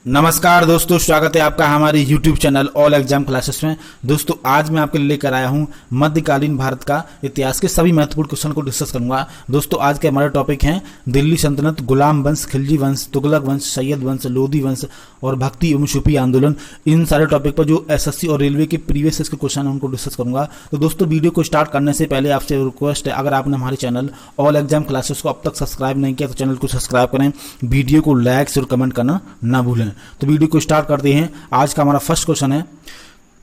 नमस्कार दोस्तों, स्वागत है आपका हमारे YouTube channel all exam classes में। दोस्तों आज मैं आपके लिए लेकर आया हूं मध्यकालीन भारत का इतिहास के सभी महत्वपूर्ण क्वेश्चन को डिस्कस करूंगा। दोस्तों आज के हमारे टॉपिक हैं दिल्ली सल्तनत, गुलाम वंश, खिलजी वंश, तुगलक वंश, सैयद वंश, लोधी वंश और भक्ति एवं सूफी आंदोलन। इन सारे टॉपिक पर जो एसएससी और रेलवे के प्रीवियस के क्वेश्चन है उनको डिस्कस करूंगा। तो दोस्तों वीडियो को स्टार्ट करने से पहले आपसे रिक्वेस्ट है, अगर आपने हमारे चैनल ऑल एग्जाम क्लासेस को अब तक सब्सक्राइब नहीं किया तो चैनल को सब्सक्राइब करें, वीडियो को लाइक और कमेंट करना ना भूलें। तो वीडियो को स्टार्ट करते हैं। आज का हमारा फर्स्ट क्वेश्चन है,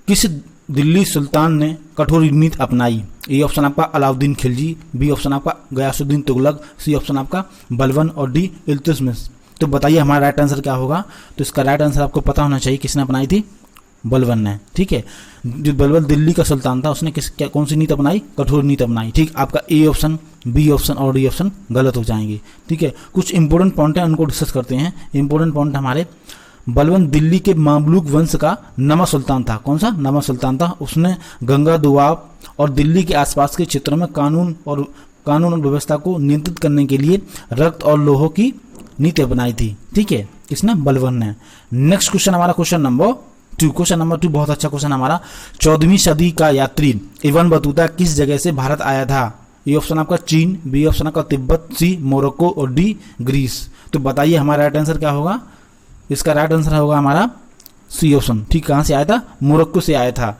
किस दिल्ली सुल्तान ने कठोर नीति अपनाई? ए ऑप्शन आपका अलाउद्दीन खिलजी, बी ऑप्शन आपका गयासुद्दीन तुगलक, सी ऑप्शन आपका बलबन और डी इल्तुतमिश। तो बताइए हमारा राइट आंसर क्या होगा? तो इसका राइट आंसर आपको पता होना चाहिए, किसने अपनाई थी? बलबन ने। ठीक है, जो बलबन दिल्ली का सुल्तान था उसने कौन सी नीति अपनाई? कठोर नीति अपनाई। ठीक, आपका ए ऑप्शन, बी ऑप्शन और डी ऑप्शन गलत हो जाएंगे। ठीक है, कुछ इंपोर्टेंट पॉइंट है उनको डिस्कस करते हैं। इंपोर्टेंट पॉइंट हमारे, बलबन दिल्ली के मामलुक वंश का नवा सुल्तान था। कौन सा नवा सुल्तान था? उसने गंगा दुआब और दिल्ली के आसपास के क्षेत्रों में कानून और व्यवस्था को नियंत्रित करने के लिए रक्त और लोहों की नीति अपनाई थी। ठीक है, किसने? बलबन ने। नेक्स्ट क्वेश्चन हमारा क्वेश्चन नंबर 2। क्वेश्चन नंबर 2 बहुत अच्छा क्वेश्चन हमारा। 14वीं सदी का यात्री इब्न बतूता किस जगह से भारत आया था? ए ऑप्शन आपका चीन, बी ऑप्शन आपका तिब्बत, सी मोरक्को और डी ग्रीस। तो बताइए हमारा राइट आंसर क्या होगा? इसका राइट आंसर होगा हमारा सी ऑप्शन। ठीक, कहाँ से आया था? मोरक्को से आया था।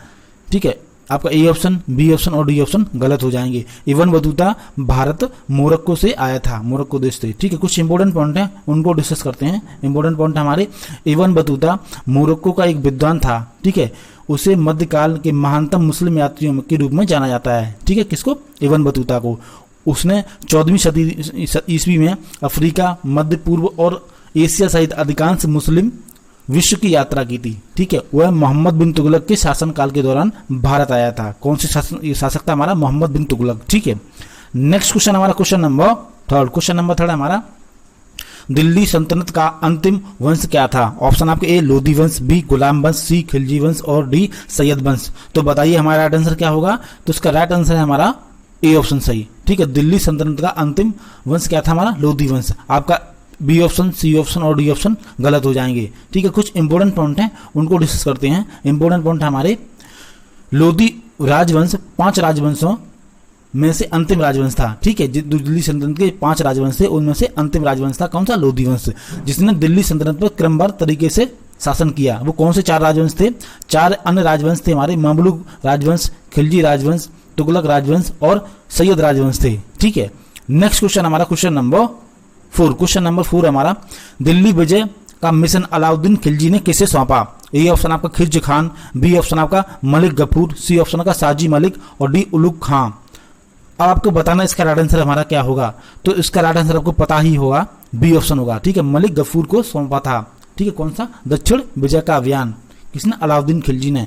ठीक है, आपका ए ऑप्शन, बी ऑप्शन और डी ऑप्शन गलत हो जाएंगे। इब्न बतूता भारत मोरक्को से आया था, मोरक्को देश से। ठीक है, कुछ इंपोर्टेंट पॉइंट हैं उनको डिस्कस करते हैं। इंपोर्टेंट पॉइंट हमारे, इब्न बतूता मोरक्को का एक विद्वान था। ठीक है, उसे मध्यकाल के महानतम मुस्लिम यात्रियों के रूप में जाना जाता है। ठीक है, किसको? इब्न बतूता को। उसने 14वीं सदी ईस्वी में अफ्रीका, मध्य पूर्व और एशिया सहित अधिकांश मुस्लिम विश्व की यात्रा की थी। ठीक है, वह मोहम्मद बिन तुगलक के शासनकाल के दौरान भारत आया था। कौन से शासक था हमारा? मोहम्मद बिन तुगलक। ठीक है, नेक्स्ट क्वेश्चन हमारा क्वेश्चन नंबर 3। क्वेश्चन नंबर 3 हमारा, दिल्ली सल्तनत का अंतिम वंश क्या था? ऑप्शन आपके ए लोधी वंश, बी गुलाम वंश, सी खिलजी वंश और डी सैयद वंश। तो बताइए हमारा राइट आंसर क्या होगा? तो इसका राइट आंसर है हमारा ए ऑप्शन सही। ठीक है, दिल्ली सल्तनत का अंतिम वंश क्या था हमारा? लोधी वंश। आपका बी ऑप्शन, सी ऑप्शन और डी ऑप्शन गलत हो जाएंगे। ठीक है, कुछ इंपोर्टेंट पॉइंट हैं उनको डिस्कस करते हैं। इंपोर्टेंट पॉइंट हमारे, लोधी राजवंश 5 राजवंशों में से अंतिम राजवंश था। ठीक है, दिल्ली सल्तनत के 5 राजवंश थे, उनमें से अंतिम राजवंश था कौन सा? लोधी वंश, जिसने दिल्ली सल्तनत पर क्रमबद्ध तरीके से शासन किया। वो कौन से 4 राजवंश थे? 4 अन्य राजवंश थे हमारे, मामलुक राजवंश, खिलजी राजवंश, तुगलक राजवंश और सैयद राजवंश थे। ठीक है, नेक्स्ट क्वेश्चन हमारा क्वेश्चन नंबर 4। क्वेश्चन नंबर 4 हमारा, दिल्ली विजय का मिशन अलाउद्दीन खिलजी ने किसे सौंपा? ए ऑप्शन आपका खिर्ज खान, बी ऑप्शन आपका मलिक गफूर, सी ऑप्शन आपका साजी मलिक और डी उलुग खां। अब आपको बताना इसका राइट आंसर हमारा क्या होगा? तो इसका राइट आंसर आपको पता ही होगा, बी ऑप्शन होगा। ठीक है, मलिक गफूर को सौंपा था। ठीक है, कौन सा? दक्षिण विजय का अभियान किसने? अलाउद्दीन खिलजी ने।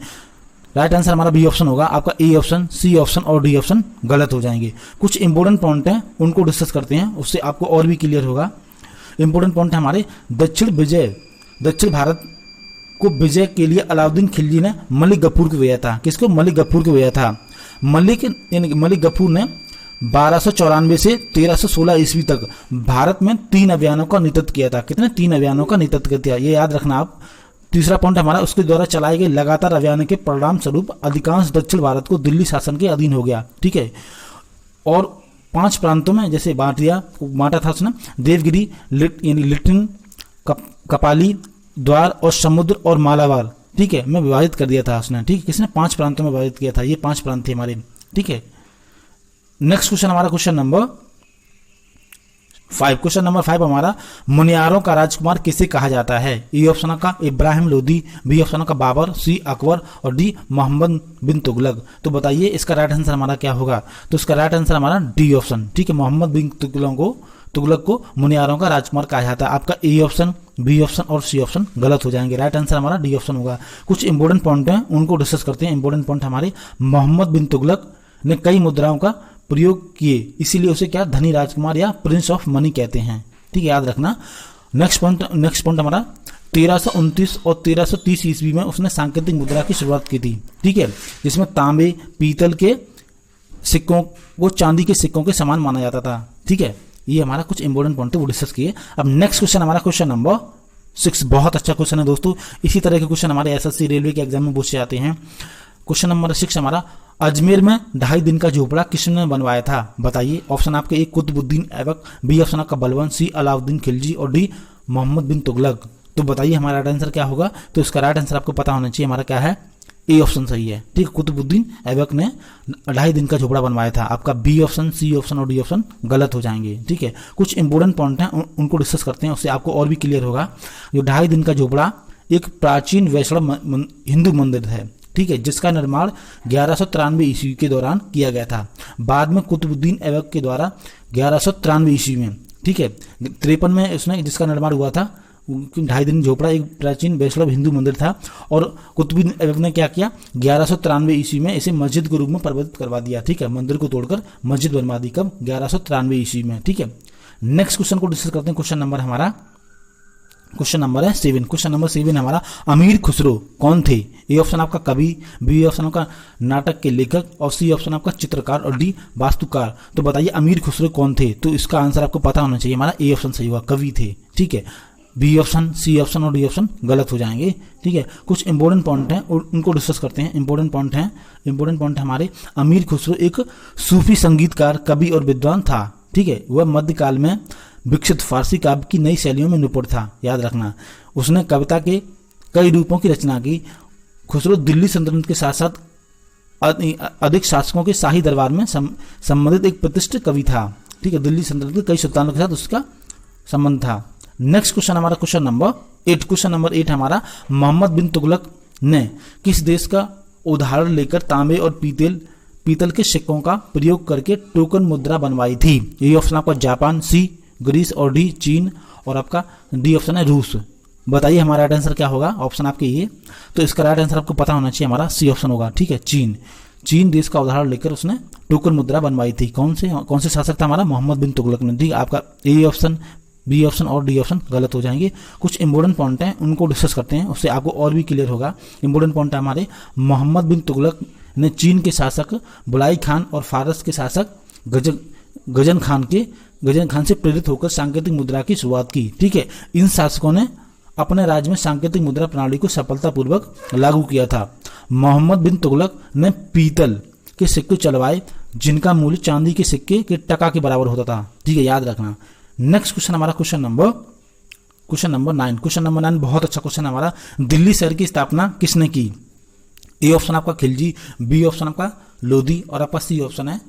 राइट आंसर हमारा बी ऑप्शन होगा। आपका ए ऑप्शन, सी ऑप्शन और डी ऑप्शन गलत हो जाएंगे। कुछ इंपोर्टेंट पॉइंट हैं उनको डिस्कस करते हैं, उससे आपको और भी क्लियर होगा। इंपोर्टेंट पॉइंट हमारे, दक्षिण भारत को विजय के लिए अलाउद्दीन खिलजी ने मलिक गफूर को भेजा था। किसको? मलिक गफूर को भेजा था। मलिक गफूर ने 1294 से 1316 ईस्वी तक भारत में 3 अभियानों का नेतृत्व किया था। कितने? 3 अभियानों का नेतृत्व किया, ये याद रखना आप। तीसरा पॉइंट हमारा, उसके द्वारा चलाए गए लगातार अभियान के परिणाम स्वरूप अधिकांश दक्षिण भारत को दिल्ली शासन के अधीन हो गया। ठीक है, और 5 प्रांतों में जैसे बांटा था उसने, देवगिरी, लिटिन, कपाली, द्वार और समुद्र और मालाबार। ठीक है, में विभाजित कर दिया था उसने। ठीक है, किसने? 5 प्रांतों में विभाजित किया था। ये 5 प्रांत थे हमारे। ठीक है, नेक्स्ट क्वेश्चन हमारा क्वेश्चन नंबर 5। क्वेश्चन नंबर 5 हमारा, मुनियारों का राजकुमार किसे कहा जाता है? ए ऑप्शन का इब्राहिम लोधी, बी ऑप्शन का बाबर, सी अकबर और डी मोहम्मद बिन तुगलक। तो बताइए इसका राइट आंसर हमारा क्या होगा? तो इसका राइट आंसर हमारा डी ऑप्शन। ठीक है, मोहम्मद बिन तुगलक को मुनियारों का राजकुमार कहा जाता है। आपका ए ऑप्शन, बी ऑप्शन और सी ऑप्शन गलत हो जाएंगे। राइट आंसर हमारा डी ऑप्शन होगा। कुछ इंपोर्टेंट पॉइंट हैं उनको डिस्कस करते हैं। इंपोर्टेंट पॉइंट हमारे, मोहम्मद बिन तुगलक ने कई मुद्राओं का प्रयोग किए, इसीलिए उसे क्या? धनी राजकुमार या प्रिंस ऑफ मनी कहते हैं। ठीक है, याद रखना। नेक्स्ट पॉइंट हमारा, 1329 और 1330 ईस्वी में उसने सांकेतिक मुद्रा की शुरुआत की थी। ठीक है, जिसमें तांबे, पीतल के सिक्कों को चांदी के सिक्कों के समान माना जाता था। ठीक है, ये हमारा कुछ इंपोर्टेंट पॉइंट थे वो डिस्कस किए। अब नेक्स्ट क्वेश्चन हमारा क्वेश्चन नंबर 6 बहुत अच्छा क्वेश्चन है दोस्तों। इसी तरह के क्वेश्चन हमारे एसएससी रेलवे के एग्जाम में पूछे जाते हैं। क्वेश्चन नंबर 6 हमारा, अजमेर में 2.5 दिन का झोपड़ा किसने बनवाया था? बताइए। ऑप्शन आपके ए कुतुबुद्दीन ऐबक, बी ऑप्शन आपका बलबन, सी अलाउद्दीन खिलजी और डी मोहम्मद बिन तुगलक। तो बताइए हमारा राइट आंसर क्या होगा? तो इसका राइट आंसर आपको पता होना चाहिए, हमारा क्या है? ए ऑप्शन सही है। ठीक है, कुतुबुद्दीन ऐबक ने 2.5 दिन का झोपड़ा बनवाया था। आपका बी ऑप्शन, सी ऑप्शन और डी ऑप्शन गलत हो जाएंगे। ठीक है, कुछ इंपोर्टेंट पॉइंट हैं उनको डिस्कस करते हैं, उससे आपको और भी क्लियर होगा। जो 2.5 दिन का झोपड़ा एक प्राचीन वैष्णव हिंदू मंदिर है, ठीक है, जिसका निर्माण 1193 ईस्वी के दौरान किया गया था। बाद में कुतुबुद्दीन ऐबक के द्वारा 1193 ईस्वी में, ठीक है, 53 में उसने जिसका निर्माण हुआ था। 2.5 दिन झोपड़ा एक प्राचीन वैष्णव हिंदू मंदिर था और कुतुबुद्दीन ऐबक ने क्या किया? 1193 ईस्वी में इसे मस्जिद के रूप में परिवर्तित करवा दिया। ठीक है, मंदिर को तोड़कर मस्जिद बनवा दी। कब? 1193 ईस्वी में। ठीक है, नेक्स्ट क्वेश्चन को डिस्कस करते हैं। क्वेश्चन नंबर है 7। क्वेश्चन नंबर 7 हमारा, अमीर खुसरो कौन थे? ए ऑप्शन आपका कवि, बी ऑप्शन आपका नाटक के लेखक और सी ऑप्शन आपका चित्रकार और डी वास्तुकार। तो बताइए अमीर खुसरो कौन थे? तो इसका आंसर आपको पता होना चाहिए, हमारा ए ऑप्शन सही होगा, कवि थे। ठीक है, बी ऑप्शन, सी ऑप्शन और डी ऑप्शन गलत हो जाएंगे। ठीक है, कुछ इंपॉर्टेंट पॉइंट हैं और उनको डिस्कस करते हैं। इंपॉर्टेंट पॉइंट हमारे, अमीर खुसरो एक सूफी संगीतकार, कवि और विद्वान था। ठीक है, वह मध्यकाल में विकसित फारसी काव्य की नई शैलियों में निपुण था, याद रखना। उसने कविता के कई रूपों की रचना की। खुसरो दिल्ली सल्तनत के साथ साथ अधिक शासकों के शाही दरबार में संबंधित एक प्रतिष्ठित कवि था। ठीक है, दिल्ली सल्तनत के कई सुल्तानों के साथ उसका संबंध था। नेक्स्ट क्वेश्चन हमारा क्वेश्चन नंबर 8। क्वेश्चन नंबर 8 हमारा, मोहम्मद बिन तुगलक ने किस देश का उदाहरण लेकर तांबे और पीतल के सिक्कों का प्रयोग करके टोकन मुद्रा बनवाई थी? ये ऑप्शन आपका जापान, सी ग्रीस और डी चीन और आपका डी ऑप्शन है रूस। बताइए हमारा राइट आंसर क्या होगा? ऑप्शन आपके ये, तो इसका राइट आंसर आपको पता होना चाहिए, हमारा सी ऑप्शन होगा। ठीक है, चीन देश का उदाहरण लेकर उसने टोकन मुद्रा बनवाई थी। कौन से शासक था? हमारा मोहम्मद बिन तुगलक ने। ठीक, आपका ए ऑप्शन, बी ऑप्शन और डी ऑप्शन गलत हो जाएंगे। कुछ इंपॉर्टेंट पॉइंट हैं उनको डिस्कस करते हैं, उससे आपको और भी क्लियर होगा। इंपॉर्टेंट पॉइंट है हमारे, मोहम्मद बिन तुगलक ने चीन के शासक बुलाई खान और फारस के शासक गजन खान से प्रेरित होकर सांकेतिक मुद्रा की शुरुआत की। ठीक है, इन शासकों ने अपने राज्य में सांकेतिक मुद्रा प्रणाली को सफलतापूर्वक लागू किया था। मोहम्मद बिन तुगलक ने पीतल के सिक्के चलवाए जिनका मूल्य चांदी के सिक्के के टका के बराबर होता था। ठीक है, याद रखना। नेक्स्ट क्वेश्चन हमारा क्वेश्चन नंबर 9। क्वेश्चन नंबर 9 बहुत अच्छा क्वेश्चन हमारा, दिल्ली शहर की स्थापना किसने की? ए ऑप्शन आपका खिलजी, बी ऑप्शन आपका लोधी और आपका सी ऑप्शन है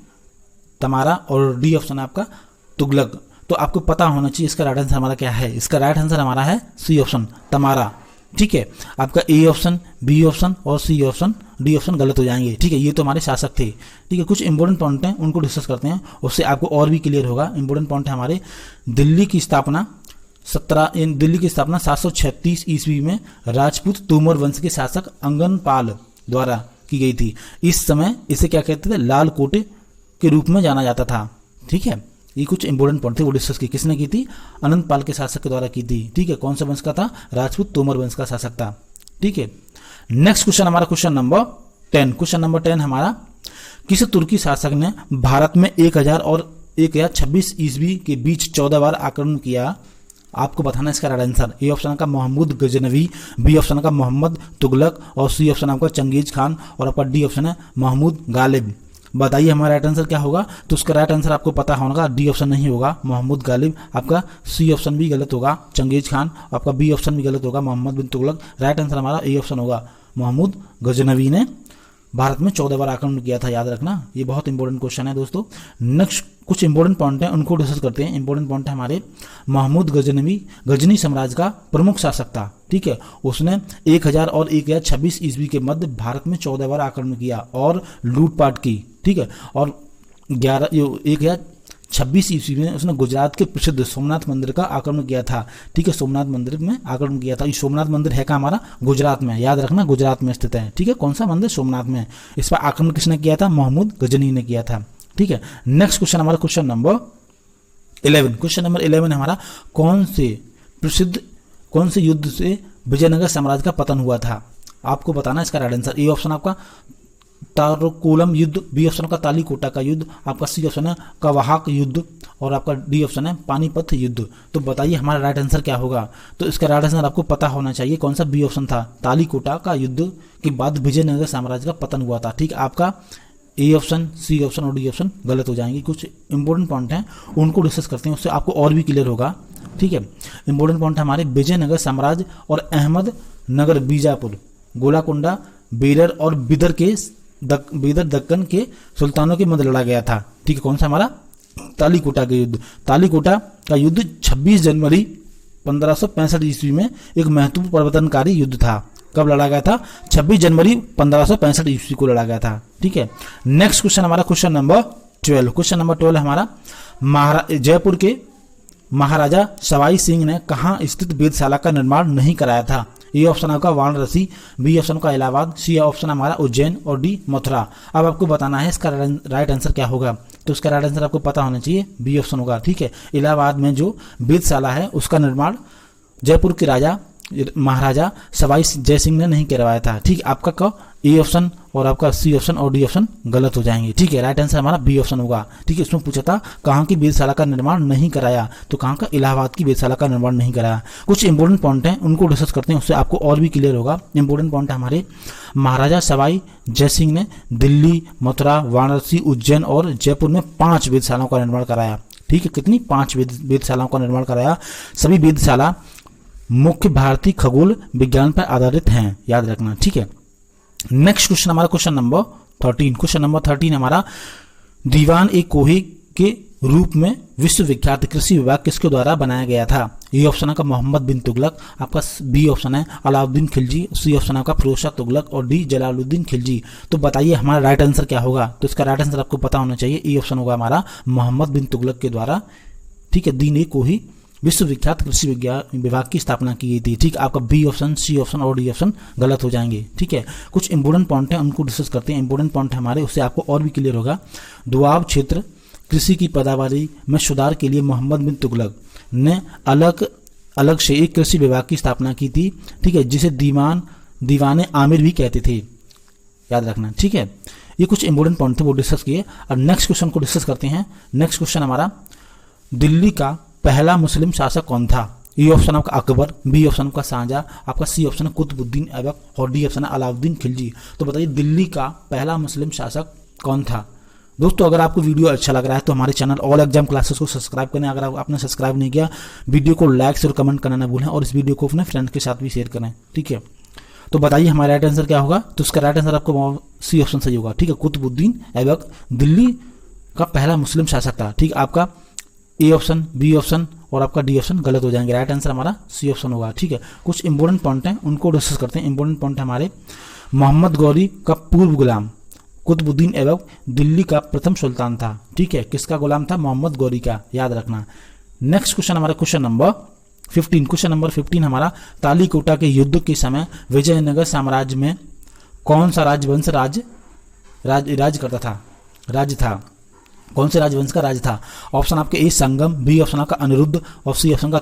तमारा और डी ऑप्शन है आपका तुगलक। तो आपको पता होना चाहिए इसका राइट आंसर हमारा क्या है। इसका राइट आंसर हमारा है सी ऑप्शन तमारा। ठीक है, आपका ए ऑप्शन, बी ऑप्शन और सी ऑप्शन, डी ऑप्शन गलत हो जाएंगे। ठीक है, ये तो हमारे शासक थे। ठीक है, कुछ इंपॉर्टेंट पॉइंट हैं उनको डिस्कस करते हैं, उससे आपको और भी क्लियर होगा। इंपॉर्टेंट पॉइंट है हमारे, दिल्ली की स्थापना 736 ईस्वी में राजपूत तोमर वंश के शासक अंगनपाल द्वारा की गई थी। इस समय इसे क्या कहते थे? लाल कोटे के रूप में जाना जाता था। ठीक है, ये कुछ इंपॉर्टेंट पॉइंट थे वो डिस्कस की। किसने की थी? अनंतपाल के शासक के द्वारा की थी। ठीक है, कौन सा वंश का था? राजपूत तोमर वंश का शासक था। ठीक है, नेक्स्ट क्वेश्चन हमारा क्वेश्चन नंबर 10। क्वेश्चन नंबर 10 हमारा, किस तुर्की शासक ने भारत में 1000 और 1026 ईस्वी के बीच 14 बार आक्रमण किया? आपको बताना इसका राइट आंसर। ए ऑप्शन का मोहम्मद गजनवी, बी ऑप्शन का मोहम्मद तुगलक और सी ऑप्शन आपका चंगेज खान और आपका डी ऑप्शन है महमूद गालिब। बताइए हमारा राइट आंसर क्या होगा? तो उसका राइट आंसर आपको पता होगा, डी ऑप्शन नहीं होगा मोहम्मद गालिब। आपका सी ऑप्शन भी गलत होगा चंगेज खान, आपका बी ऑप्शन भी गलत होगा मोहम्मद बिन तुगलक। राइट आंसर हमारा ए ऑप्शन होगा, मोहम्मद गजनवी ने भारत में 14 बार आक्रमण किया था, याद रखना। ये बहुत इंपॉर्टेंट क्वेश्चन है दोस्तों। नेक्स्ट कुछ इंपॉर्टेंट पॉइंट हैं उनको डिस्कस करते हैं। इंपॉर्टेंट पॉइंट है हमारे, महमूद गजनवी गजनी साम्राज्य का प्रमुख शासक था। ठीक है, उसने 1000 और 1026 ईस्वी के मध्य भारत में 14 बार आक्रमण किया और लूटपाट की। ठीक है, और 1026 ईस्वी में उसने गुजरात के प्रसिद्ध सोमनाथ मंदिर का आक्रमण किया था। ठीक है, सोमनाथ मंदिर में आक्रमण किया था। ये सोमनाथ मंदिर है का हमारा गुजरात में, याद रखना गुजरात में स्थित है। ठीक है, कौन सा मंदिर? सोमनाथ में। इस पर आक्रमण किसने किया था? महमूद गजनी ने किया था। ठीक है, नेक्स्ट क्वेश्चन हमारा क्वेश्चन नंबर 11। क्वेश्चन नंबर 11 हमारा, कौन से युद्ध से विजयनगर साम्राज्य का पतन हुआ था? आपको बताना इसका राइट आंसर। ए ऑप्शन आपका तारकोलम युद्ध, बी ऑप्शन का तालीकोटा का युद्ध, आपका सी ऑप्शन है कवाहक युद्ध और आपका डी ऑप्शन है पानीपत युद्ध। तो बताइए हमारा राइट आंसर क्या होगा। तो इसका राइट आंसर आपको पता होना चाहिए कौन सा, बी ऑप्शन था, तालीकोटा का युद्ध के बाद विजयनगर साम्राज्य का पतन हुआ था। ठीक, आपका ए ऑप्शन, सी ऑप्शन और डी ऑप्शन गलत हो जाएंगे। कुछ इंपॉर्टेंट पॉइंट हैं उनको डिस्कस करते हैं, उससे आपको और भी क्लियर होगा। ठीक है, इंपॉर्टेंट पॉइंट हमारे विजयनगर साम्राज्य और अहमदनगर, बीजापुर, गोलाकोंडा, बेरर और बीदर दक्कन के सुल्तानों के मध्य लड़ा गया था। ठीक है, कौन सा हमारा, तालीकोटा का युद्ध। तालीकोटा का युद्ध 26 जनवरी 1565 ईस्वी में एक महत्वपूर्ण परिवर्तनकारी युद्ध था। कब लड़ा गया था? 26 जनवरी 1565 ईस्वी को लड़ा गया था। ठीक है, नेक्स्ट क्वेश्चन हमारा क्वेश्चन नंबर 12। क्वेश्चन नंबर 12 हमारा, जयपुर के महाराजा सवाई सिंह ने कहाँ स्थित वेधशाला का निर्माण नहीं कराया था? ए ऑप्शन आपका वाराणसी, बी ऑप्शन का इलाहाबाद, सी ऑप्शन हमारा उज्जैन और डी मथुरा। अब आपको बताना है इसका राइट आंसर क्या होगा। तो इसका राइट आंसर आपको पता होना चाहिए, बी ऑप्शन होगा। ठीक है, इलाहाबाद में जो वेधशाला है उसका निर्माण जयपुर के राजा महाराजा सवाई जय सिंह ने नहीं करवाया था। ठीक, आपका का ए ऑप्शन और आपका सी ऑप्शन और डी ऑप्शन गलत हो जाएंगे। ठीक है, राइट आंसर हमारा बी ऑप्शन होगा। ठीक है, इसमें पूछा था कहाँ की वेधशाला का निर्माण नहीं कराया, तो कहाँ का, इलाहाबाद की वेधशाला का निर्माण नहीं कराया। कुछ इंपॉर्टेंट पॉइंट हैं उनको डिस्कस करते हैं, उससे आपको और भी क्लियर होगा। इंपॉर्टेंट पॉइंट हमारे, महाराजा सवाई जय सिंह ने दिल्ली, मथुरा, वाराणसी, उज्जैन और जयपुर में 5 वेधशालाओं का निर्माण कराया। ठीक है, कितनी? 5 वेधशालाओं का निर्माण कराया। सभी वेधशाला मुख्य भारतीय खगोल विज्ञान पर आधारित हैं, याद रखना। ठीक है, नेक्स्ट क्वेश्चन हमारा क्वेश्चन नंबर 13। क्वेश्चन नंबर 13 हमारा, दीवान ए कोहे के रूप में विश्वविख्यात कृषि विभाग किसके द्वारा बनाया गया था? ए ऑप्शन का मोहम्मद बिन तुगलक, आपका बी ऑप्शन है अलाउद्दीन खिलजी, सी ऑप्शन आपका फिरोज शाह तुगलक और डी जलालुद्दीन खिलजी। तो बताइए हमारा राइट आंसर क्या होगा। तो इसका राइट आंसर आपको पता होना चाहिए, ए ऑप्शन होगा हमारा मोहम्मद बिन तुगलक के द्वारा। ठीक है, दीन ए कोही विश्वविख्यात कृषि विज्ञान विभाग की स्थापना की गई थी। ठीक, आपका बी ऑप्शन, सी ऑप्शन और डी ऑप्शन गलत हो जाएंगे। ठीक है, कुछ इंपोर्टेंट पॉइंट हैं उनको डिस्कस करते हैं। इंपोर्टेंट पॉइंट हमारे, उससे आपको और भी क्लियर होगा। दुआब क्षेत्र कृषि की पैदावारी में सुधार के लिए मोहम्मद बिन तुगलक ने अलग से एक कृषि विभाग की स्थापना की थी। ठीक है, जिसे दीवाने आमिर भी कहते थे, याद रखना। ठीक है, ये कुछ इंपोर्टेंट पॉइंट थे वो डिस्कस किए। अब नेक्स्ट क्वेश्चन को डिस्कस करते हैं। नेक्स्ट क्वेश्चन हमारा, दिल्ली का पहला मुस्लिम शासक कौन था? ए ऑप्शन आपका अकबर, बी ऑप्शन आपका शाहजहां, आपका सी ऑप्शन है कुतुबुद्दीन ऐबक और डी ऑप्शन है अलाउद्दीन खिलजी। तो बताइए दिल्ली का पहला मुस्लिम शासक कौन था? दोस्तों अगर आपको वीडियो अच्छा लग रहा है तो हमारे चैनल ऑल एग्जाम क्लासेस को सब्सक्राइब करें। अगर आपने सब्सक्राइब नहीं किया, वीडियो को लाइक और कमेंट करना ना भूलें और इस वीडियो को अपने फ्रेंड्स के साथ भी शेयर करें। ठीक है, तो बताइए हमारा राइट आंसर क्या होगा। तो इसका राइट आंसर आपको सी ऑप्शन सही होगा। ठीक है, कुतुबुद्दीन ऐबक दिल्ली का पहला मुस्लिम शासक था। ठीक, आपका ए ऑप्शन, बी ऑप्शन और आपका डी ऑप्शन गलत हो जाएंगे। राइट आंसर हमारा सी ऑप्शन होगा। ठीक है, कुछ इंपोर्टेंट पॉइंट हैं उनको डिस्कस करते हैं। इंपोर्टेंट पॉइंट हमारे, मोहम्मद गौरी का पूर्व गुलाम कुतुबुद्दीन ऐबक दिल्ली का प्रथम सुल्तान था। ठीक है, किसका गुलाम था? मोहम्मद गौरी का, याद रखना। नेक्स्ट क्वेश्चन हमारा क्वेश्चन नंबर 15। क्वेश्चन नंबर 15 हमारा, तालीकोटा के युद्ध के समय विजयनगर साम्राज्य में कौन सा राजवंश राज करता था? राज्य था, कौन से राजवंश का राज था? ऑप्शन आपके ए संगम, बी ऑप्शन आपका अनिरुद्ध और सी ऑप्शन का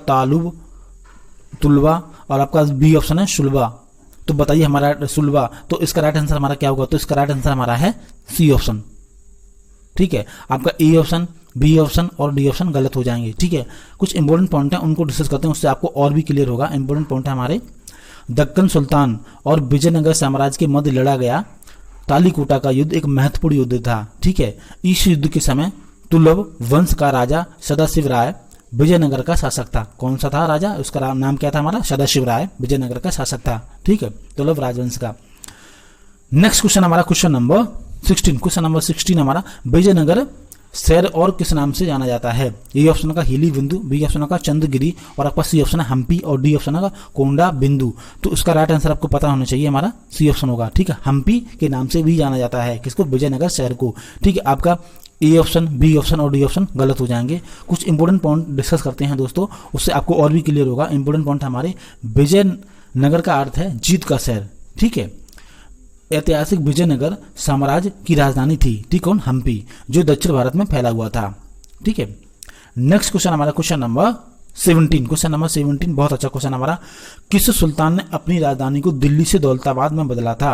तुलवा और आपका बी ऑप्शन है शुलवा। तो बताइए हमारा शुलवा। तो इसका राइट आंसर हमारा क्या होगा? तो इसका राइट आंसर हमारा है सी ऑप्शन। ठीक है, आपका ए ऑप्शन, बी ऑप्शन और डी ऑप्शन गलत हो जाएंगे। ठीक है, कुछ इंपोर्टेंट पॉइंट है उनको डिस्कस करते हैं, उससे आपको और भी क्लियर होगा। इंपोर्टेंट पॉइंट है हमारे, दक्कन सुल्तान और विजयनगर साम्राज्य के मध्य लड़ा गया तालीकोटा का युद्ध एक महत्वपूर्ण युद्ध था। ठीक है, इस युद्ध के समय तुलव वंश का राजा सदाशिव राय विजयनगर का शासक था। कौन सा था राजा? उसका नाम क्या था हमारा? सदाशिव राय विजयनगर का शासक था। ठीक है, तुलव राजवंश का। नेक्स्ट क्वेश्चन हमारा क्वेश्चन नंबर 16। क्वेश्चन नंबर 16 हमारा, विजयनगर शहर और किस नाम से जाना जाता है? ए ऑप्शन का हिली बिंदु, बी ऑप्शन का चंद्रगिरी और आपका सी ऑप्शन है हम्पी और डी ऑप्शन का कोंडा बिंदु। तो उसका राइट आंसर आपको पता होना चाहिए, हमारा सी ऑप्शन होगा। ठीक है, हम्पी के नाम से भी जाना जाता है किसको? विजयनगर शहर को। ठीक है, आपका ए ऑप्शन, बी ऑप्शन और डी ऑप्शन गलत हो जाएंगे। कुछ इंपोर्टेंट पॉइंट डिस्कस करते हैं दोस्तों, उससे आपको और भी क्लियर होगा। इंपोर्टेंट पॉइंट हमारे, विजयनगर का अर्थ है जीत का शहर। ठीक है, ऐतिहासिक विजयनगर साम्राज्य की राजधानी थी। ठीक है, हम्पी, जो दक्षिण भारत में फैला हुआ था। ठीक है, नेक्स्ट क्वेश्चन हमारा क्वेश्चन नंबर 17। क्वेश्चन नंबर 17 बहुत अच्छा क्वेश्चन हमारा, किस सुल्तान ने अपनी राजधानी को दिल्ली से दौलताबाद में बदला था?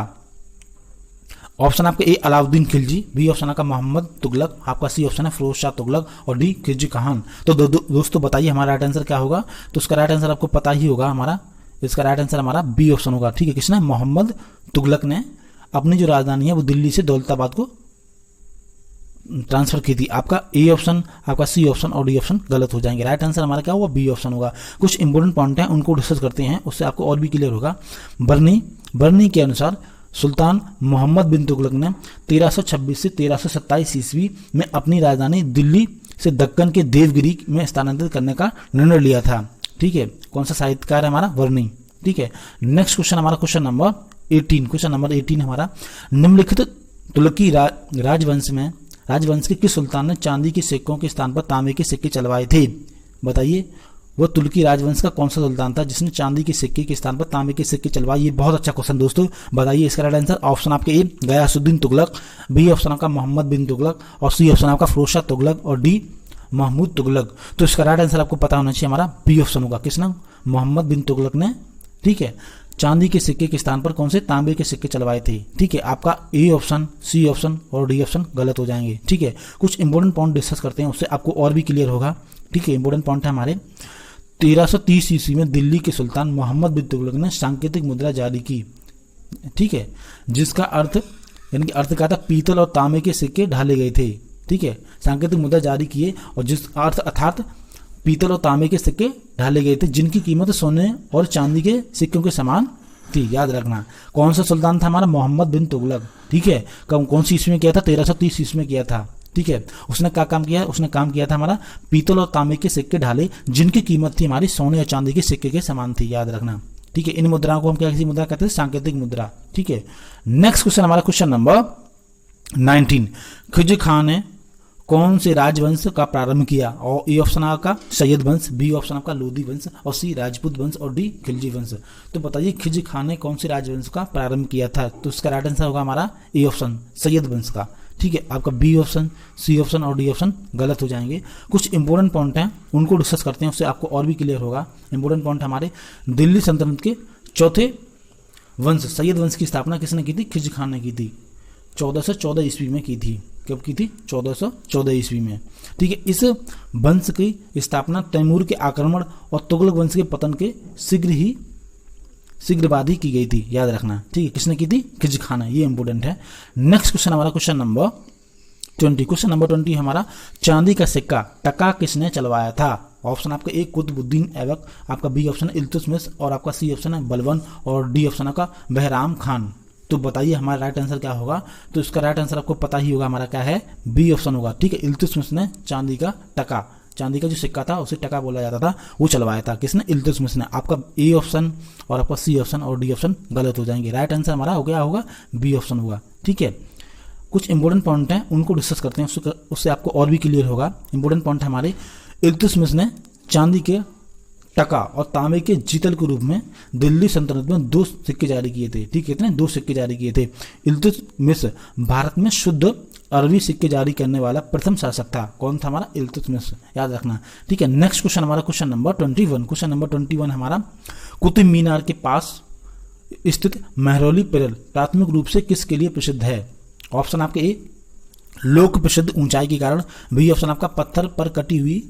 ऑप्शन आपका ए अलाउद्दीन खिलजी, बी ऑप्शन आपका मोहम्मद तुगलक, आपका सी ऑप्शन है फिरोज शाह तुगलक और डी खिलजी खान। तो दोस्तों बताइए हमारा राइट आंसर क्या होगा। तो इसका राइट आंसर आपको पता ही होगा, हमारा इसका राइट आंसर हमारा बी ऑप्शन होगा। ठीक है, किसने, मोहम्मद तुगलक ने अपनी जो राजधानी है वो दिल्ली से दौलताबाद को ट्रांसफर की थी। आपका ए ऑप्शन, आपका सी ऑप्शन और डी ऑप्शन गलत हो जाएंगे। राइट आंसर हमारा क्या होगा, बी ऑप्शन होगा। कुछ इंपोर्टेंट पॉइंट हैं उनको डिस्कस करते हैं, उससे आपको और भी क्लियर होगा। बरनी के अनुसार सुल्तान मोहम्मद बिन तुगलक ने 1326 से 1327 ईस्वी में अपनी राजधानी दिल्ली से दक्कन के देवगिरी में स्थानांतरित करने का निर्णय लिया था। ठीक है, कौन सा साहित्यकार है हमारा, बरनी। ठीक है, नेक्स्ट क्वेश्चन हमारा क्वेश्चन नंबर 18 हमारा, निम्नलिखित तुर्की राजवंश के किस सुल्तान ने चांदी के सिक्कों के स्थान पर तांबे के सिक्के चलवाए थे। बताइए वो तुर्की राजवंश का कौन सा सुल्तान था जिसने चांदी के सिक्के के स्थान पर तांबे के सिक्के चलवाए। ये बहुत अच्छा क्वेश्चन दोस्तों, बताइए इसका राइट आंसर। ऑप्शन आपके ए गयासुद्दीन तुगलक, बी ऑप्शन आपका मोहम्मद बिन तुगलक और सी ऑप्शन आपका फिरोज शाह तुगलक और डी महमूद तुगलक। तो इसका राइट आंसर आपको पता होना चाहिए, हमारा बी ऑप्शन होगा। किसने, मोहम्मद बिन तुगलक ने, ठीक है, चांदी के सिक्के के स्थान पर कौन से तांबे के सिक्के चलवाए थे। ठीक है, आपका ए ऑप्शन, सी ऑप्शन और डी ऑप्शन गलत हो जाएंगे। ठीक है, कुछ इंपोर्टेंट पॉइंट डिस्कस करते हैं, उससे आपको और भी क्लियर होगा। ठीक है, इंपोर्टेंट पॉइंट है हमारे 1330 ईस्वी में दिल्ली के सुल्तान मोहम्मद बिन तुगलक ने सांकेतिक मुद्रा जारी की। ठीक है, जिसका अर्थ यानी कि अर्थ क्या था, पीतल और तांबे के सिक्के ढाले गए थे। ठीक है, सांकेतिक मुद्रा जारी किए और जिस अर्थ अर्थात पीतल और तांबे के सिक्के ढाले गए थे जिनकी कीमत सोने और चांदी के सिक्कों के समान थी। याद रखना, कौन सा सुल्तान था हमारा, मोहम्मद बिन तुगलक। ठीक है, कौन सी ईस्वी में किया था, 1330 ईस्वी में किया था। ठीक है, उसने क्या काम किया, उसने काम किया था हमारा पीतल और तांबे के सिक्के ढाले जिनकी कीमत थी हमारी सोने और चांदी के सिक्के के समान थी। याद रखना। ठीक है, इन मुद्राओं को हम क्या किसी मुद्रा कहते हैं, सांकेतिक मुद्रा। ठीक है, नेक्स्ट क्वेश्चन हमारा क्वेश्चन नंबर 19, खिज खान ने कौन से राजवंश का प्रारंभ किया। और ए ऑप्शन आपका सैयद वंश, बी ऑप्शन आपका लोधी वंश और सी राजपूत वंश और डी खिलजी वंश। तो बताइए खिज खान ने कौन से राजवंश का प्रारंभ किया था। तो इसका राइट आंसर होगा हमारा ए ऑप्शन, सैयद वंश का। ठीक है, आपका बी ऑप्शन, सी ऑप्शन और डी ऑप्शन गलत हो जाएंगे। कुछ इंपोर्टेंट पॉइंट हैं उनको डिस्कस करते हैं, उससे आपको और भी क्लियर होगा। इंपोर्टेंट पॉइंट हमारे, दिल्ली सल्तनत के चौथे वंश सैयद वंश की स्थापना किसने की थी, खिज खान ने की थी। 1414 ईस्वी में की थी। कब की थी, 1414 ईस्वी में। ठीक है, इस वंश की स्थापना तैमूर के आक्रमण और तुगलक वंश के पतन के शीघ्र बाद ही की गई थी। याद रखना। ठीक है, किसने की थी, खिज खान। ये इंपोर्टेंट है। नेक्स्ट क्वेश्चन हमारा क्वेश्चन नंबर 20। क्वेश्चन नंबर 20 हमारा, चांदी का सिक्का टका किसने चलवाया था। ऑप्शन आपका ए कुतुबुद्दीन ऐबक, आपका बी ऑप्शन है इल्तुतमिश और आपका सी ऑप्शन है बलबन और डी ऑप्शन आपका बहराम खान। तो बताइए हमारा राइट आंसर क्या होगा। तो इसका राइट आंसर आपको पता ही होगा, हमारा क्या है, बी ऑप्शन होगा। ठीक है, इल्तुतमिश ने चांदी का टका, चांदी का जो सिक्का था उसे टका बोला जाता था, वो चलवाया था। किसने, इल्तुतमिश ने। आपका ए ऑप्शन और आपका सी ऑप्शन और डी ऑप्शन गलत हो जाएंगे। राइट आंसर हमारा हो गया होगा, बी ऑप्शन होगा। ठीक है, कुछ इंपोर्टेंट पॉइंट हैं उनको डिस्कस करते हैं, उससे आपको और भी क्लियर होगा। इंपोर्टेंट पॉइंट हमारे, इल्तुतमिश ने चांदी के टका और तांबे के जीतल के रूप में दिल्ली सल्तनत में 2 सिक्के जारी किए थे। ठीक है, कितने, 2 सिक्के जारी किए थे। इल्तुतमिश भारत में शुद्ध अरबी सिक्के जारी करने वाला प्रथम शासक था। कौन था हमारा, इल्तुतमिश। याद रखना। ठीक है, नेक्स्ट क्वेश्चन हमारा क्वेश्चन नंबर 21। क्वेश्चन नंबर 21 हमारा, कुतुब मीनार के पास स्थित मेहरौली पिलर प्राथमिक रूप से किसके लिए प्रसिद्ध है। ऑप्शन आपके ए लोक प्रसिद्ध ऊंचाई के कारण, बी ऑप्शन आपका पत्थर पर कटी हुई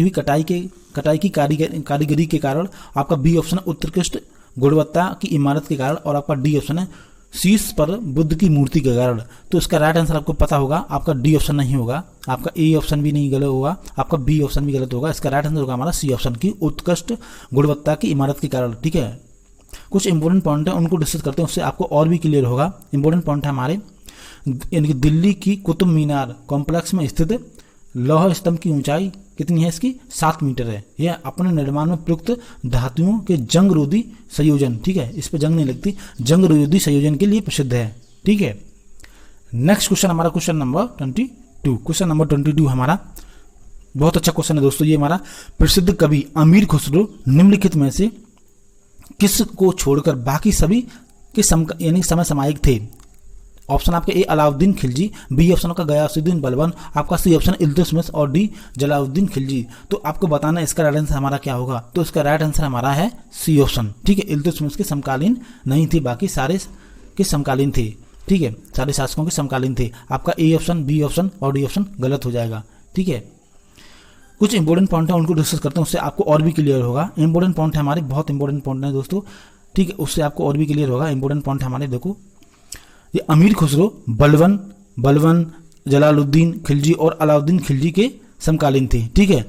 कटाई की कारीगरी के कारण, आपका बी ऑप्शन है उत्कृष्ट गुणवत्ता की इमारत के कारण और आपका डी ऑप्शन है शीर्ष पर बुद्ध की मूर्ति के कारण। तो इसका राइट आंसर आपको पता होगा, आपका डी ऑप्शन नहीं होगा, आपका ए ऑप्शन भी नहीं गलत होगा, आपका बी ऑप्शन भी गलत होगा। इसका राइट आंसर होगा हमारा सी ऑप्शन की उत्कृष्ट गुणवत्ता की इमारत के कारण। ठीक है, कुछ इंपोर्टेंट पॉइंट है उनको डिस्कस करते हैं, उससे आपको और भी क्लियर होगा। इंपोर्टेंट पॉइंट है हमारे, यानी कि दिल्ली की कुतुब मीनार कॉम्प्लेक्स में स्थित लौह स्तंभ की ऊंचाई कितनी है, इसकी 7 मीटर है। यह अपने निर्माण में प्रयुक्त धातुओं के जंग रोधी संयोजन, ठीक है, इस पर जंग नहीं लगती, जंग रोधी संयोजन के लिए प्रसिद्ध है। ठीक है, नेक्स्ट क्वेश्चन हमारा क्वेश्चन नंबर 22। क्वेश्चन नंबर 22 हमारा बहुत अच्छा क्वेश्चन है दोस्तों। ये हमारा, प्रसिद्ध कवि अमीर खुसरो निम्नलिखित में से किस को छोड़कर बाकी सभी के यानी समसामयिक थे। ऑप्शन आपके ए अलाउद्दीन खिलजी, बी ऑप्शन का गयासुद्दीन बलबन, आपका सी ऑप्शन इल्तुतमिश और डी जलालुद्दीन खिलजी। तो आपको बताना इसका राइट आंसर हमारा क्या होगा। तो इसका राइट आंसर हमारा है सी ऑप्शन। ठीक है, इल्तुतमिश के समकालीन नहीं थी, बाकी सारे के समकालीन थे। ठीक है, सारे शासकों के समकालीन थे। आपका ए ऑप्शन, बी ऑप्शन और डी ऑप्शन गलत हो जाएगा। ठीक है, कुछ इंपॉर्टेंट पॉइंट है उनको डिस्कस करते हैं, उससे आपको और भी क्लियर होगा। इंपॉर्टेंट पॉइंट है हमारे, बहुत इंपॉर्टेंट पॉइंट है दोस्तों। ठीक है, उससे आपको और भी क्लियर होगा। इंपॉर्टेंट पॉइंट हमारे देखो, ये अमीर खुसरो बलवन जलालुद्दीन खिलजी और अलाउद्दीन खिलजी के समकालीन थे। ठीक है,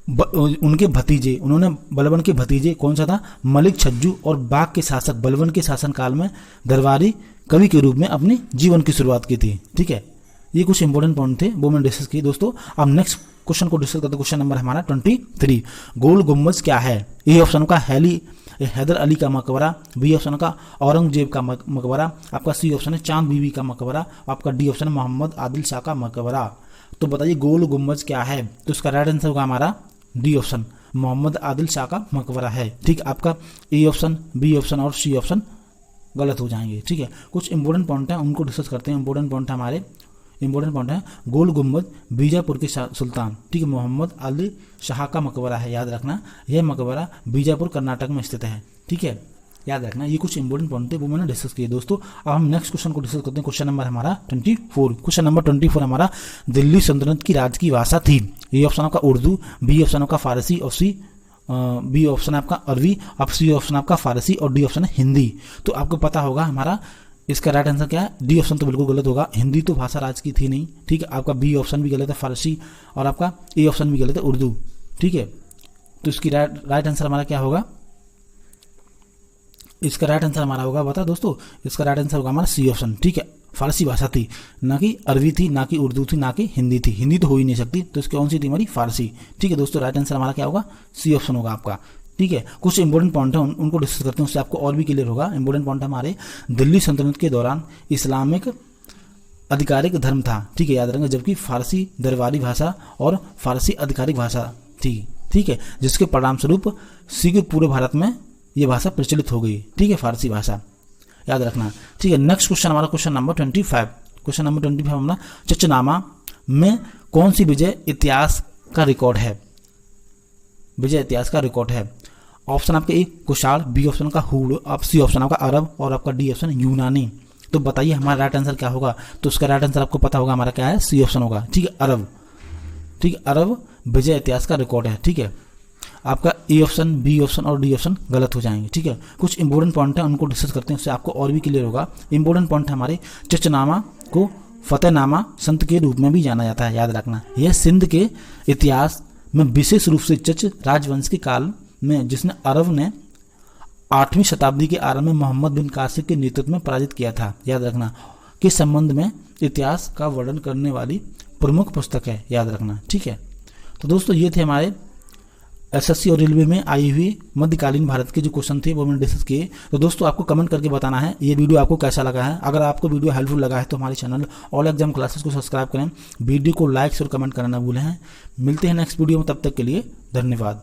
उनके भतीजे, उन्होंने बलबन के भतीजे कौन सा था, मलिक छज्जू और बाग के शासक बलबन के शासनकाल में दरबारी कवि के रूप में अपने जीवन की शुरुआत की थी। ठीक है, ये कुछ इंपॉर्टेंट पॉइंट थे, वो मैंने डिस्कस किए दोस्तों। अब नेक्स्ट क्वेश्चन को डिस्कस करते हैं। क्वेश्चन नंबर हमारा 23, गोल गुम्बज क्या है? ए ऑप्शन का हैदर अली का मकबरा, बी ऑप्शन का औरंगजेब का मकबरा, आपका सी ऑप्शन है चांद बीबी का मकबरा, आपका डी ऑप्शन है मोहम्मद आदिल शाह का मकबरा। तो बताइए गोल गुम्बज क्या है? तो इसका राइट आंसर होगा हमारा डी ऑप्शन, मोहम्मद आदिल शाह का मकबरा है। ठीक, आपका ए ऑप्शन, बी ऑप्शन और सी ऑप्शन गलत हो जाएंगे। ठीक है, कुछ इंपॉर्टेंट पॉइंट है उनको डिस्कस करते हैं। इंपॉर्टेंट पॉइंट हमारे, इंपॉर्टेंट पॉइंट है गोल गुम्बद बीजापुर के सुल्तान, ठीक है, मोहम्मद आदिल शाह का मकबरा है। याद रखना, यह मकबरा बीजापुर कर्नाटक में स्थित है। ठीक है, याद रखना, ये कुछ इंपॉर्टेंट पॉइंट थे, वो मैंने डिस्कस किए दोस्तों। अब हम नेक्स्ट क्वेश्चन को डिस्कस करते हैं। क्वेश्चन नंबर हमारा 24। क्वेश्चन नंबर 24 हमारा, दिल्ली सल्तनत की राज की भाषा थी? ए ऑप्शन आपका उर्दू, बी ऑप्शन आपका फारसी और सी बी ऑप्शन आपका अरबी, अब सी ऑप्शन आपका फारसी और डी ऑप्शन है हिंदी। तो आपको पता होगा हमारा इसका राइट आंसर क्या है? डी ऑप्शन तो बिल्कुल गलत होगा, हिंदी तो भाषा राज की थी नहीं। ठीक है, आपका बी ऑप्शन भी गलत है फारसी, और आपका ए ऑप्शन भी गलत है उर्दू। ठीक है, तो इसकी राइट आंसर हमारा क्या होगा? इसका राइट आंसर हमारा होगा, बता दोस्तों, इसका राइट आंसर होगा हमारा सी ऑप्शन। ठीक है, फारसी भाषा थी, ना कि अरबी थी, ना कि उर्दू थी, ना कि हिंदी थी। हिंदी तो हो ही नहीं सकती, तो इसकी कौन सी थी हमारी? फारसी। ठीक है दोस्तों, राइट आंसर हमारा क्या होगा? सी ऑप्शन होगा आपका। ठीक है, कुछ इंपॉर्टेंट पॉइंट है उनको डिस्कस करते हैं, उससे आपको और भी क्लियर होगा। इंपॉर्टेंट पॉइंट हमारे, दिल्ली सल्तनत के दौरान इस्लामिक आधिकारिक धर्म था। ठीक है, याद रखेंगे, जबकि फारसी दरबारी भाषा और फारसी आधिकारिक भाषा थी। ठीक है, जिसके परिणाम स्वरूप शीघ्र पूरे भारत में यह भाषा प्रचलित हो गई। ठीक है, फारसी भाषा, याद रखना। ठीक है, नेक्स्ट क्वेश्चन हमारा क्वेश्चन नंबर 25। क्वेश्चन नंबर 25 हमारा, चचनामा में कौन सी विजय इतिहास का रिकॉर्ड है? विजय इतिहास का रिकॉर्ड है। ऑप्शन आपके ए कुशाण, बी ऑप्शन का हूड़, आप सी ऑप्शन आपका अरब और आपका डी ऑप्शन यूनानी। तो बताइए हमारा राइट आंसर क्या होगा? तो उसका राइट आंसर आपको पता होगा हमारा क्या है? सी ऑप्शन होगा। ठीक है, अरब। ठीक है, अरब विजय इतिहास का रिकॉर्ड है। ठीक है, आपका ए ऑप्शन, बी ऑप्शन और डी ऑप्शन गलत हो जाएंगे। ठीक है, कुछ इंपॉर्टेंट पॉइंट है उनको डिस्कस करते हैं, उससे आपको और भी क्लियर होगा। इंपॉर्टेंट पॉइंट हमारे, चचनामा को फतेहनामा संत के रूप में भी जाना जाता है। याद रखना, यह सिंध के इतिहास में विशेष रूप से चच राजवंश के काल में, जिसने अरब ने 8वीं शताब्दी के आरंभ में मोहम्मद बिन कासिम के नेतृत्व में पराजित किया था। याद रखना, के संबंध में इतिहास का वर्णन करने वाली प्रमुख पुस्तक है। याद रखना। ठीक है, तो दोस्तों ये थे हमारे एसएससी और रेलवे में आई हुई मध्यकालीन भारत के जो क्वेश्चन थे वो मैंने डिस्कस किए। तो दोस्तों आपको कमेंट करके बताना है ये वीडियो आपको कैसा लगा है। अगर आपको वीडियो हेल्पफुल लगा है तो हमारे चैनल ऑल एग्जाम क्लासेस को सब्सक्राइब करें, वीडियो को लाइक और कमेंट करना ना भूलें। मिलते हैं नेक्स्ट वीडियो में, तब तक के लिए धन्यवाद।